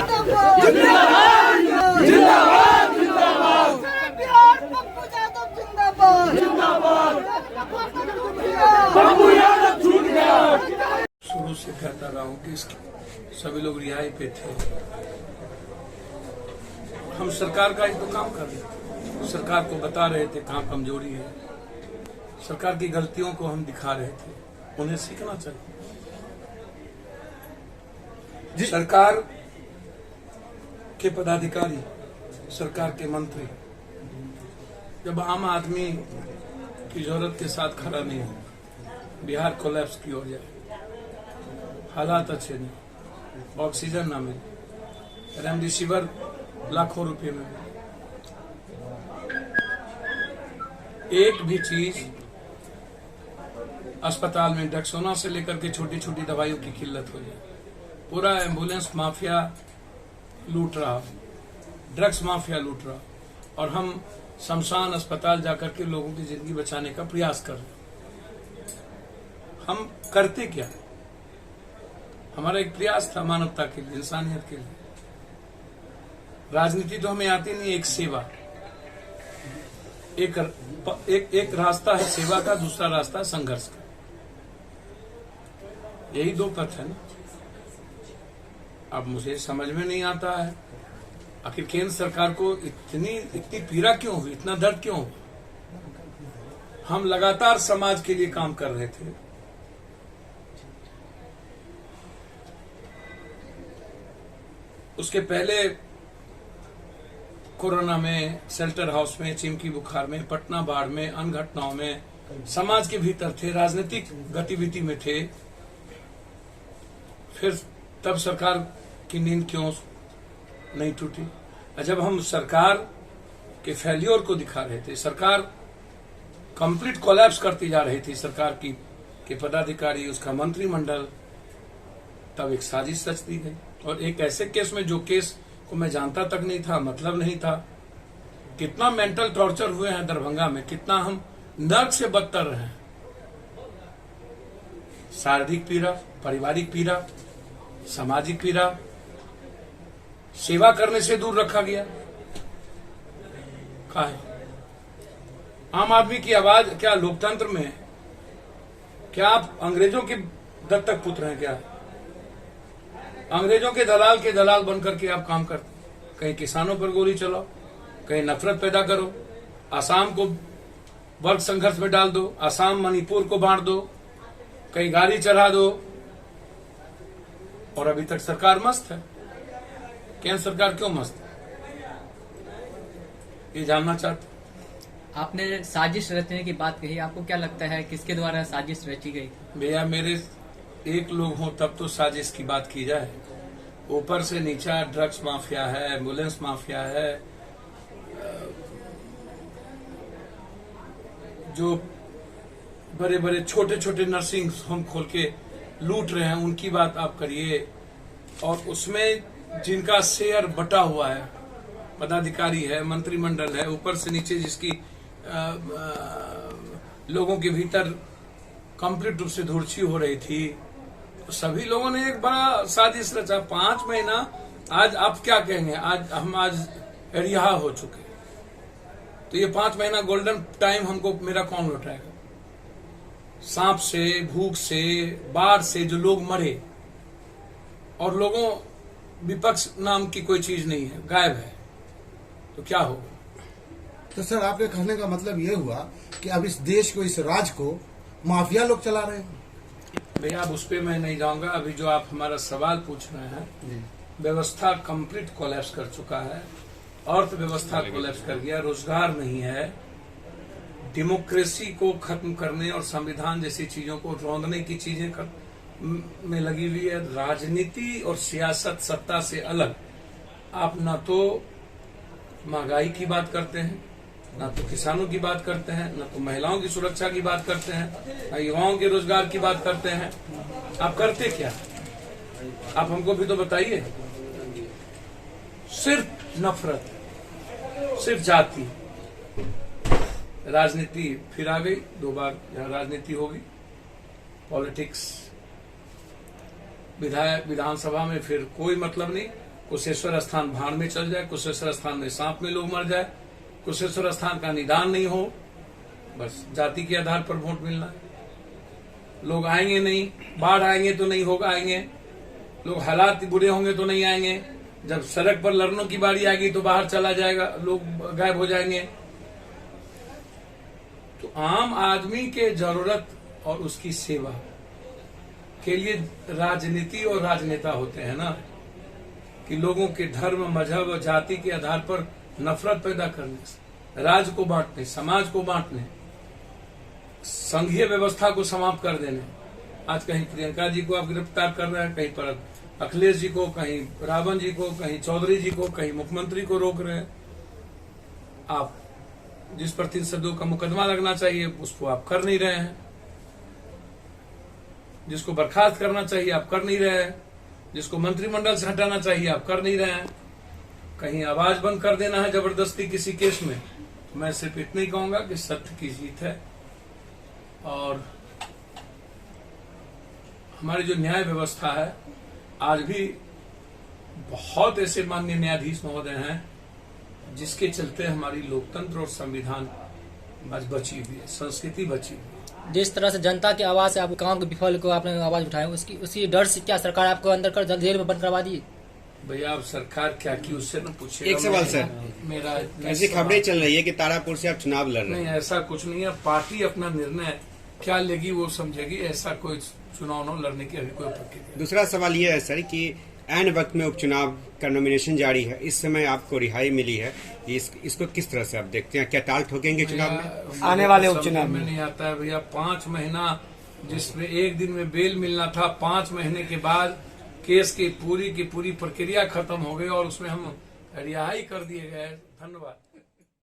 शुरू से कहता रहा हूँ कि सभी लोग रिहाई पे थे। हम सरकार का ही तो काम कर रहे थे, सरकार को बता रहे थे कहाँ कमजोरी है, सरकार की गलतियों को हम दिखा रहे थे, उन्हें सीखना चाहिए। सरकार के पदाधिकारी, सरकार के मंत्री जब आम आदमी की जरूरत के साथ खड़ा नहीं हो, बिहार कोलैप्स की ओर जाए, हालात अच्छे नहीं, ऑक्सीजन ना मिले, रेमडेसिविर लाखों रुपए में, एक भी चीज अस्पताल में डेक्सोना से लेकर के छोटी छोटी दवाइयों की किल्लत हो जाए, पूरा एम्बुलेंस माफिया लूट रहा, ड्रग्स माफिया लूट रहा, और हम शमशान अस्पताल जाकर के लोगों की जिंदगी बचाने का प्रयास कर रहे हैं। हम करते क्या? हमारा एक प्रयास था मानवता के लिए, इंसानियत के लिए। राजनीति तो हमें आती नहीं, एक सेवा, एक रास्ता है सेवा का, दूसरा रास्ता है संघर्ष का, यही दो पथ है ना। अब मुझे समझ में नहीं आता है आखिर केंद्र सरकार को इतनी पीड़ा क्यों हुई, इतना दर्द क्यों हुआ? हम लगातार समाज के लिए काम कर रहे थे, उसके पहले कोरोना में, शेल्टर हाउस में, चिमकी बुखार में, पटना बाढ़ में, अन्य घटनाओं में समाज के भीतर थे, राजनीतिक गतिविधि में थे। फिर तब सरकार की नींद क्यों नहीं टूटी? जब हम सरकार के फेल्योर को दिखा रहे थे, सरकार कंप्लीट कोलैप्स करती जा रही थी, सरकार की के पदाधिकारी, उसका मंत्रिमंडल, तब एक साजिश रच दी गई। और एक ऐसे केस में, जो केस को मैं जानता तक नहीं था, मतलब नहीं था, कितना मेंटल टॉर्चर हुए हैं दरभंगा में, कितना हम नर्क से बदतर रहे हैं, शारीरिक पीड़ा, पारिवारिक पीड़ा, सामाजिक पीड़ा, सेवा करने से दूर रखा गया। कहा है आम आदमी की आवाज? क्या लोकतंत्र में क्या आप अंग्रेजों के दत्तक पुत्र हैं? क्या अंग्रेजों के दलाल बनकर के आप काम करते? कहीं किसानों पर गोली चलाओ, कहीं नफरत पैदा करो, आसाम को वर्ग संघर्ष में डाल दो, आसाम मणिपुर को बांट दो, कहीं गाड़ी चढ़ा दो, और अभी तक सरकार मस्त है। केंद्र सरकार क्यों मस्त है, ये जानना चाहते। आपने साजिश रचने की बात कही, आपको क्या लगता है किसके द्वारा साजिश रची गई? भैया, मेरे एक लोग हों तब तो साजिश की बात की जाए, ऊपर से नीचा ड्रग्स माफिया है, एम्बुलेंस माफिया है, जो बड़े बड़े छोटे छोटे नर्सिंग होम खोल के लूट रहे हैं, उनकी बात आप करिए, और उसमें जिनका शेयर बटा हुआ है, पदाधिकारी है, मंत्रिमंडल है, ऊपर से नीचे जिसकी लोगों के भीतर कंप्लीट रूप से धूर्ची हो रही थी, तो सभी लोगों ने एक बड़ा साजिश रचा। 5 महीना, आज आप क्या कहेंगे, आज रिहा हो चुके, तो ये 5 महीना गोल्डन टाइम हमको मेरा कौन लौटाएगा? सांप से, भूख से, बाढ़ से जो लोग मरे, और लोगों विपक्ष नाम की कोई चीज नहीं है, गायब है, तो क्या होगा? तो सर, आपके कहने का मतलब ये हुआ कि अब इस देश को, इस राज्य को माफिया लोग चला रहे हैं? भैया, अब उस पर मैं नहीं जाऊंगा। अभी जो आप हमारा सवाल पूछ रहे हैं, व्यवस्था कंप्लीट कोलैप्स कर चुका है, अर्थव्यवस्था कोलैप्स कर गया, रोजगार नहीं है, डेमोक्रेसी को खत्म करने और संविधान जैसी चीजों को रौंदने की चीजें में लगी हुई है। राजनीति और सियासत, सत्ता से अलग आप ना तो महंगाई की बात करते हैं, ना तो किसानों की बात करते हैं, ना तो महिलाओं की सुरक्षा की बात करते हैं, ना युवाओं के रोजगार की बात करते हैं। आप करते क्या? आप हमको भी तो बताइए। सिर्फ नफरत, सिर्फ जाति, राजनीति फिर आ गई, 2 बार यहाँ राजनीति होगी, पॉलिटिक्स, विधानसभा में फिर कोई मतलब नहीं, कुशेश्वर स्थान भाड़ में चल जाए, कुशेश्वर स्थान में सांप में लोग मर जाए, कुशेश्वर स्थान का निदान नहीं हो, बस जाति के आधार पर वोट मिलना है। लोग आएंगे नहीं, बाढ़ आएंगे तो नहीं होगा आएंगे, लोग हालात बुरे होंगे तो नहीं आएंगे, जब सड़क पर लड़नों की बारी आएगी तो बाहर चला जाएगा, लोग गायब हो जाएंगे। तो आम आदमी के जरूरत और उसकी सेवा के लिए राजनीति और राजनेता होते हैं ना, कि लोगों के धर्म, मजहब और जाति के आधार पर नफरत पैदा करने से, राज्य को बांटने, समाज को बांटने, संघीय व्यवस्था को समाप्त कर देने। आज कहीं प्रियंका जी को आप गिरफ्तार कर रहे हैं, कहीं पर अखिलेश जी को, कहीं रावण जी को, कहीं चौधरी जी को, कहीं मुख्यमंत्री को रोक रहे हैं। आप जिस पर 302 का मुकदमा लगना चाहिए उसको आप कर नहीं रहे हैं, जिसको बर्खास्त करना चाहिए आप कर नहीं रहे हैं, जिसको मंत्रिमंडल से हटाना चाहिए आप कर नहीं रहे हैं। कहीं आवाज बंद कर देना है जबरदस्ती किसी केस में। मैं सिर्फ इतना ही कहूंगा कि सत्य की जीत है और हमारी जो न्याय व्यवस्था है, आज भी बहुत ऐसे माननीय न्यायाधीश महोदय हैं जिसके चलते हमारी लोकतंत्र और संविधान आज बची हुई है, संस्कृति बची हुई है। जिस तरह से जनता की आवाज से आप काम के विफल को आपने आवाज उठाई, उसी डर से क्या सरकार आपको अंदर कर जेल में बंद करवा दी? भैया अब सरकार क्या की उससे न पूछे। एक सवाल सर, मेरा ऐसी खबरें चल रही है कि तारापुर से आप चुनाव लड़ रहे नहीं, हैं। ऐसा कुछ नहीं है। पार्टी अपना निर्णय क्या लेगी वो समझेगी, ऐसा कोई चुनाव न लड़ने की अभी कोई प्रक्रिया। दूसरा सवाल ये है सर कि ऐन वक्त में उपचुनाव का नॉमिनेशन जारी है, इस समय आपको रिहाई मिली है, इसको किस तरह से आप देखते हैं? क्या ताल ठोकेंगे चुनाव में? आने वाले उपचुनाव में नहीं आता है भैया। 5 महीना जिसमें एक दिन में बेल मिलना था, 5 महीने के बाद केस की पूरी प्रक्रिया खत्म हो गई और उसमें हम रिहाई कर दिए गए। धन्यवाद।